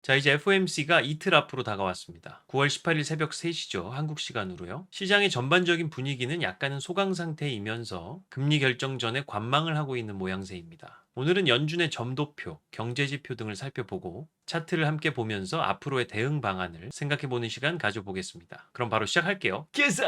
자, 이제 FOMC가 이틀 앞으로 다가왔습니다. 9월 18일 새벽 3시죠. 한국 시간으로요. 시장의 전반적인 분위기는 약간은 소강 상태이면서 금리 결정 전에 관망을 하고 있는 모양새입니다. 오늘은 연준의 점도표, 경제지표 등을 살펴보고 차트를 함께 보면서 앞으로의 대응 방안을 생각해보는 시간 가져보겠습니다. 그럼 바로 시작할게요. 기사!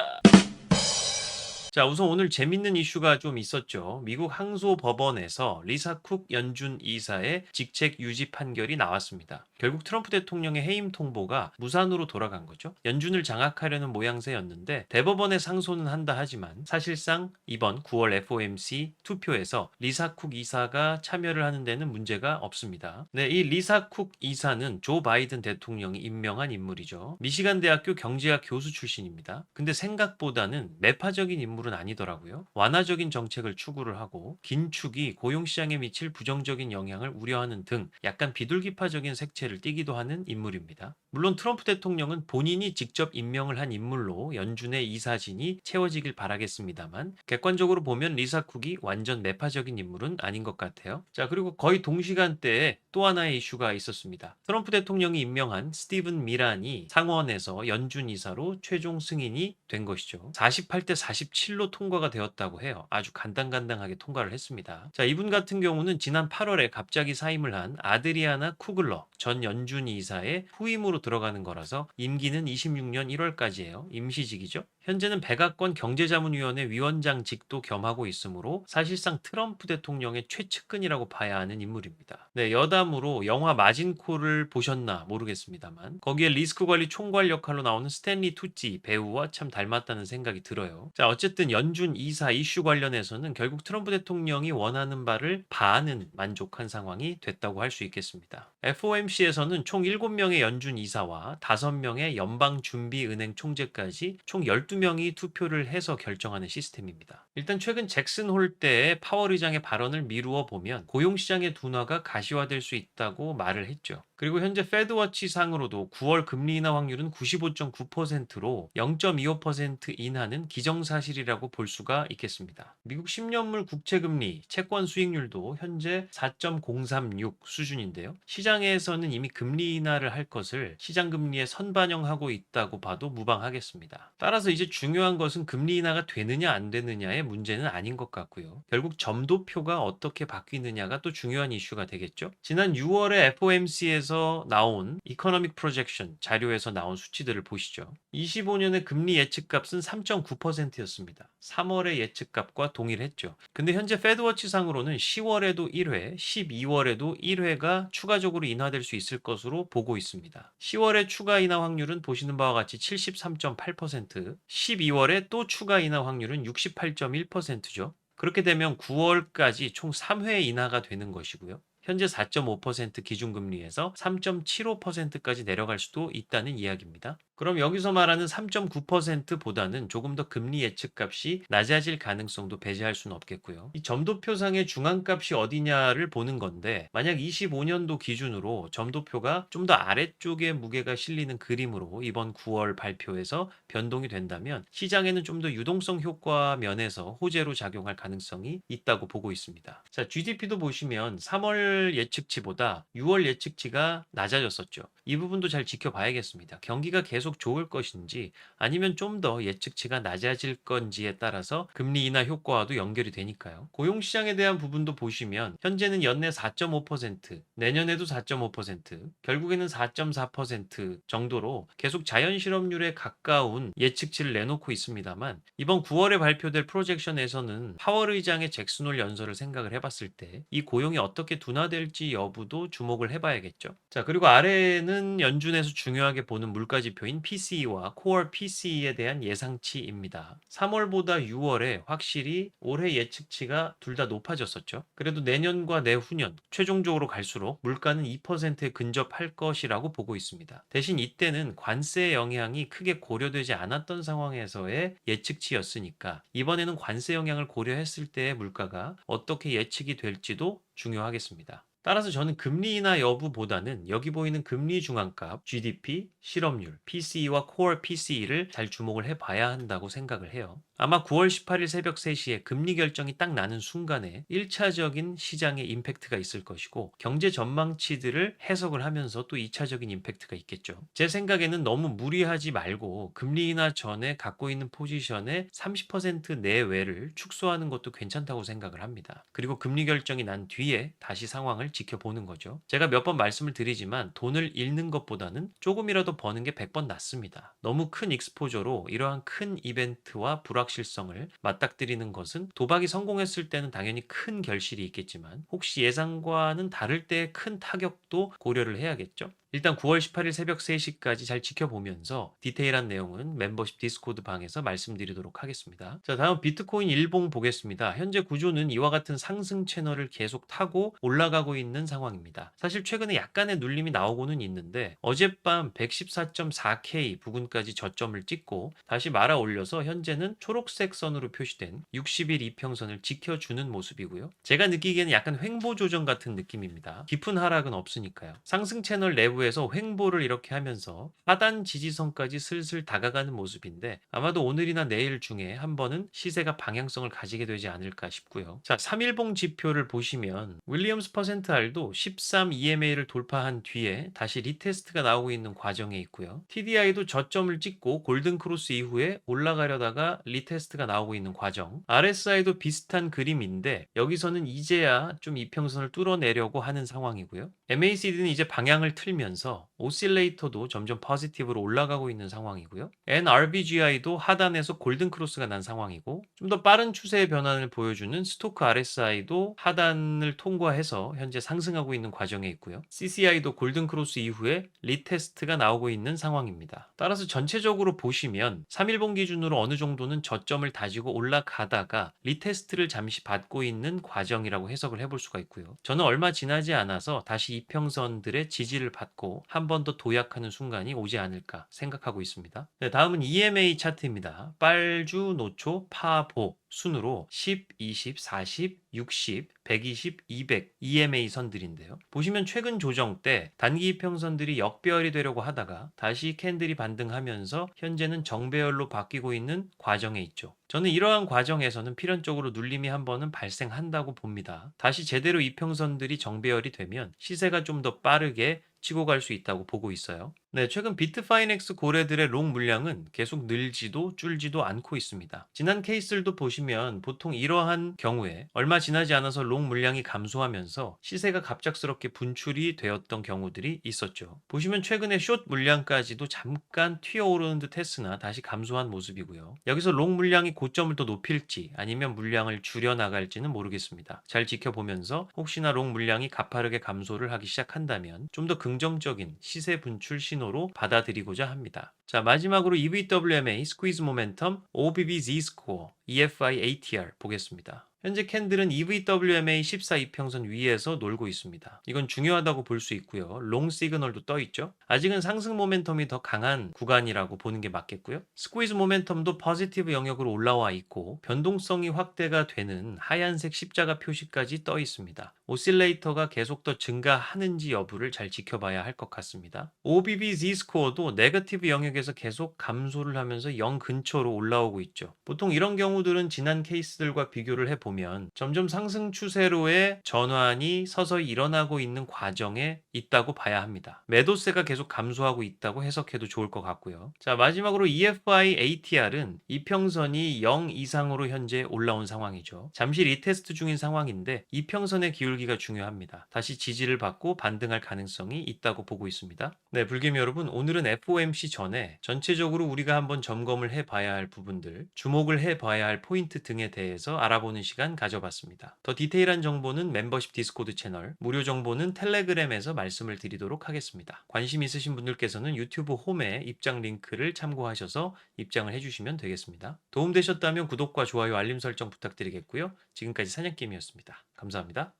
자, 우선 오늘 재밌는 이슈가 좀 있었죠. 미국 항소법원에서 리사 쿡 연준 이사의 직책 유지 판결이 나왔습니다. 결국 트럼프 대통령의 해임 통보가 무산으로 돌아간 거죠. 연준을 장악하려는 모양새였는데 대법원에 상소는 한다 하지만 사실상 이번 9월 FOMC 투표에서 리사 쿡 이사가 참여를 하는 데는 문제가 없습니다. 네, 이 리사 쿡 이사는 조 바이든 대통령이 임명한 인물이죠. 미시간 대학교 경제학 교수 출신입니다. 근데 생각보다는 매파적인 인물은 아니더라고요. 완화적인 정책을 추구를 하고 긴축이 고용시장에 미칠 부정적인 영향을 우려하는 등 약간 비둘기파적인 색채를 띠기도 하는 인물입니다. 물론 트럼프 대통령은 본인이 직접 임명을 한 인물로 연준의 이사진이 채워지길 바라겠습니다만 객관적으로 보면 리사 쿡이 완전 매파적인 인물은 아닌 것 같아요. 자, 그리고 거의 동시간대에 또 하나의 이슈가 있었습니다. 트럼프 대통령이 임명한 스티븐 미란이 상원에서 연준 이사로 최종 승인이 된 것이죠. 48대 47로 통과가 되었다고 해요. 아주 간당간당하게 통과를 했습니다. 자, 이분 같은 경우는 지난 8월에 갑자기 사임을 한 아드리아나 쿠글러 전 연준 이사의 후임으로 들어가는 거라서 임기는 26년 1월까지예요. 임시직이죠. 현재는 백악관 경제자문위원회 위원장직도 겸하고 있으므로 사실상 트럼프 대통령의 최측근이라고 봐야 하는 인물입니다. 네, 여담으로 영화 마진코를 보셨나 모르겠습니다만 거기에 리스크 관리 총괄 역할로 나오는 스탠리 투찌 배우와 참 닮았다는 생각이 들어요. 자, 어쨌든 연준 이사 이슈 관련해서는 결국 트럼프 대통령이 원하는 바를 반은 만족한 상황이 됐다고 할 수 있겠습니다. FOMC에서는 총 7명의 연준 이사와 5명의 연방준비은행 총재까지 총 12명이 투표를 해서 결정하는 시스템입니다. 일단 최근 잭슨 홀 때의 파월 의장의 발언을 미루어 보면 고용시장의 둔화가 가시화될 수 있다고 말을 했죠. 그리고 현재 페드워치 상으로도 9월 금리 인하 확률은 95.9%로 0.25% 인하는 기정사실이라고 볼 수가 있겠습니다. 미국 10년물 국채금리, 채권 수익률도 현재 4.036 수준인데요. 시장에서는 이미 금리 인하를 할 것을 시장 금리에 선반영하고 있다고 봐도 무방하겠습니다. 따라서 이제 중요한 것은 금리 인하가 되느냐 안 되느냐의 문제는 아닌 것 같고요. 결국 점도표가 어떻게 바뀌느냐가 또 중요한 이슈가 되겠죠. 지난 6월에 FOMC에서 나온 이코노믹 프로젝션 자료에서 나온 수치들을 보시죠. 25년의 금리 예측값은 3.9%였습니다. 3월의 예측값과 동일했죠. 근데 현재 페드워치 상으로는 10월에도 1회, 12월에도 1회가 추가적으로 인하될 수 있을 것으로 보고 있습니다. 10월의 추가 인하 확률은 보시는 바와 같이 73.8%, 12월에 또 추가 인하 확률은 68.1%죠. 그렇게 되면 9월까지 총 3회 인하가 되는 것이고요. 현재 4.5% 기준금리에서 3.75%까지 내려갈 수도 있다는 이야기입니다. 그럼 여기서 말하는 3.9%보다는 조금 더 금리 예측값이 낮아질 가능성도 배제할 수는 없겠고요. 이 점도표상의 중앙값이 어디냐를 보는 건데 만약 25년도 기준으로 점도표가 좀 더 아래쪽에 무게가 실리는 그림으로 이번 9월 발표에서 변동이 된다면 시장에는 좀 더 유동성 효과 면에서 호재로 작용할 가능성이 있다고 보고 있습니다. 자, GDP도 보시면 3월 예측치보다 6월 예측치가 낮아졌었죠. 이 부분도 잘 지켜봐야겠습니다. 경기가 계속 좋을 것인지 아니면 좀 더 예측치가 낮아질 건지에 따라서 금리 인하 효과와도 연결이 되니까요. 고용시장에 대한 부분도 보시면 현재는 연내 4.5%, 내년에도 4.5%, 결국에는 4.4% 정도로 계속 자연 실업률에 가까운 예측치를 내놓고 있습니다만 이번 9월에 발표될 프로젝션에서는 파월 의장의 잭슨홀 연설을 생각을 해봤을 때 이 고용이 어떻게 둔화될지 여부도 주목을 해봐야겠죠. 자, 그리고 아래는 연준에서 중요하게 보는 물가지표인 PCE와 코어 PCE에 대한 예상치입니다. 3월보다 6월에 확실히 올해 예측치가 둘 다 높아졌었죠. 그래도 내년과 내후년 최종적으로 갈수록 물가는 2%에 근접할 것이라고 보고 있습니다. 대신 이때는 관세 영향이 크게 고려되지 않았던 상황에서의 예측치였으니까 이번에는 관세 영향을 고려했을 때의 물가가 어떻게 예측이 될지도 중요하겠습니다. 따라서 저는 금리 인하 여부보다는 여기 보이는 금리 중앙값, GDP, 실업률, PCE와 Core PCE를 잘 주목을 해봐야 한다고 생각을 해요. 아마 9월 18일 새벽 3시에 금리 결정이 딱 나는 순간에 1차적인 시장에 임팩트가 있을 것이고 경제 전망치들을 해석을 하면서 또 2차적인 임팩트가 있겠죠. 제 생각에는 너무 무리하지 말고 금리 인하 전에 갖고 있는 포지션의 30% 내외를 축소하는 것도 괜찮다고 생각을 합니다. 그리고 금리 결정이 난 뒤에 다시 상황을 지켜보는 거죠. 제가 몇 번 말씀을 드리지만 돈을 잃는 것보다는 조금이라도 버는 게 100번 낫습니다. 너무 큰 익스포저로 이러한 큰 이벤트와 불확실성을 맞닥뜨리는 것은 도박이 성공했을 때는 당연히 큰 결실이 있겠지만 혹시 예상과는 다를 때의 큰 타격도 고려를 해야겠죠. 일단 9월 18일 새벽 3시까지 잘 지켜보면서 디테일한 내용은 멤버십 디스코드 방에서 말씀드리도록 하겠습니다. 자, 다음 비트코인 일봉 보겠습니다. 현재 구조는 이와 같은 상승 채널을 계속 타고 올라가고 있는 상황입니다. 사실 최근에 약간의 눌림이 나오고는 있는데 어젯밤 114.4K 부근까지 저점을 찍고 다시 말아 올려서 현재는 초록색 선으로 표시된 60일 이평선을 지켜주는 모습이고요. 제가 느끼기에는 약간 횡보 조정 같은 느낌입니다. 깊은 하락은 없으니까요. 상승 채널 내부에 에서 횡보를 이렇게 하면서 하단 지지선까지 슬슬 다가가는 모습인데 아마도 오늘이나 내일 중에 한 번은 시세가 방향성을 가지게 되지 않을까 싶고요. 자, 3일봉 지표를 보시면 윌리엄스 퍼센트알도 13 EMA를 돌파한 뒤에 다시 리테스트가 나오고 있는 과정에 있고요. TDI도 저점을 찍고 골든 크로스 이후에 올라가려다가 리테스트가 나오고 있는 과정. RSI도 비슷한 그림인데 여기서는 이제야 좀 이평선을 뚫어내려고 하는 상황이고요. MACD는 이제 방향을 틀면서 오실레이터도 점점 포지티브로 올라가고 있는 상황이고요. NRBGI도 하단에서 골든 크로스가 난 상황이고 좀 더 빠른 추세의 변환을 보여주는 스토크 RSI도 하단을 통과해서 현재 상승하고 있는 과정에 있고요. CCI도 골든 크로스 이후에 리테스트가 나오고 있는 상황입니다. 따라서 전체적으로 보시면 3일봉 기준으로 어느 정도는 저점을 다지고 올라가다가 리테스트를 잠시 받고 있는 과정이라고 해석을 해볼 수가 있고요. 저는 얼마 지나지 않아서 다시 이평선들의 지지를 받고 한 번 더 도약하는 순간이 오지 않을까 생각하고 있습니다. 네, 다음은 EMA 차트입니다. 빨주, 노초, 파보 순으로 10, 20, 40, 60, 120, 200 EMA 선들인데요. 보시면 최근 조정 때 단기 이평선들이 역배열이 되려고 하다가 다시 캔들이 반등하면서 현재는 정배열로 바뀌고 있는 과정에 있죠. 저는 이러한 과정에서는 필연적으로 눌림이 한 번은 발생한다고 봅니다. 다시 제대로 이평선들이 정배열이 되면 시세가 좀 더 빠르게 치고 갈 수 있다고 보고 있어요. 네, 최근 비트파이넥스 고래들의 롱 물량은 계속 늘지도 줄지도 않고 있습니다. 지난 케이스들도 보시면 보통 이러한 경우에 얼마 지나지 않아서 롱 물량이 감소하면서 시세가 갑작스럽게 분출이 되었던 경우들이 있었죠. 보시면 최근에 숏 물량까지도 잠깐 튀어오르는 듯 했으나 다시 감소한 모습이고요. 여기서 롱 물량이 고점을 더 높일지 아니면 물량을 줄여 나갈지는 모르겠습니다. 잘 지켜보면서 혹시나 롱 물량이 가파르게 감소를 하기 시작한다면 좀 더 긍정적인 시세 분출 신호로 받아들이고자 합니다. 자, 마지막으로 EVWMA, 스퀴즈 모멘텀, OBB Z-스코어, EFI ATR 보겠습니다. 현재 캔들은 EVWMA 14 이평선 위에서 놀고 있습니다. 이건 중요하다고 볼 수 있고요. 롱 시그널도 떠 있죠. 아직은 상승 모멘텀이 더 강한 구간이라고 보는 게 맞겠고요. 스퀴즈 모멘텀도 포지티브 영역으로 올라와 있고 변동성이 확대가 되는 하얀색 십자가 표시까지 떠 있습니다. 오실레이터가 계속 더 증가하는지 여부를 잘 지켜봐야 할 것 같습니다. OBB Z-스코어도 네거티브 영역에서 계속 감소를 하면서 0 근처로 올라오고 있죠. 보통 이런 경우들은 지난 케이스들과 비교를 해보면 점점 상승 추세로의 전환이 서서히 일어나고 있는 과정에 있다고 봐야 합니다. 매도세가 계속 감소하고 있다고 해석해도 좋을 것 같고요. 자, 마지막으로 EFI ATR은 이평선이 0 이상으로 현재 올라온 상황이죠. 잠시 리테스트 중인 상황인데 이평선의 기울기가 중요합니다. 다시 지지를 받고 반등할 가능성이 있다고 보고 있습니다. 네, 불개미 여러분, 오늘은 FOMC 전에 전체적으로 우리가 한번 점검을 해봐야 할 부분들, 주목을 해봐야 할 포인트 등에 대해서 알아보는 시간 가져봤습니다. 더 디테일한 정보는 멤버십 디스코드 채널, 무료 정보는 텔레그램에서 말씀을 드리도록 하겠습니다. 관심 있으신 분들께서는 유튜브 홈에 입장 링크를 참고하셔서 입장을 해주시면 되겠습니다. 도움되셨다면 구독과 좋아요, 알림 설정 부탁드리겠고요. 지금까지 사냥개미였습니다. 감사합니다.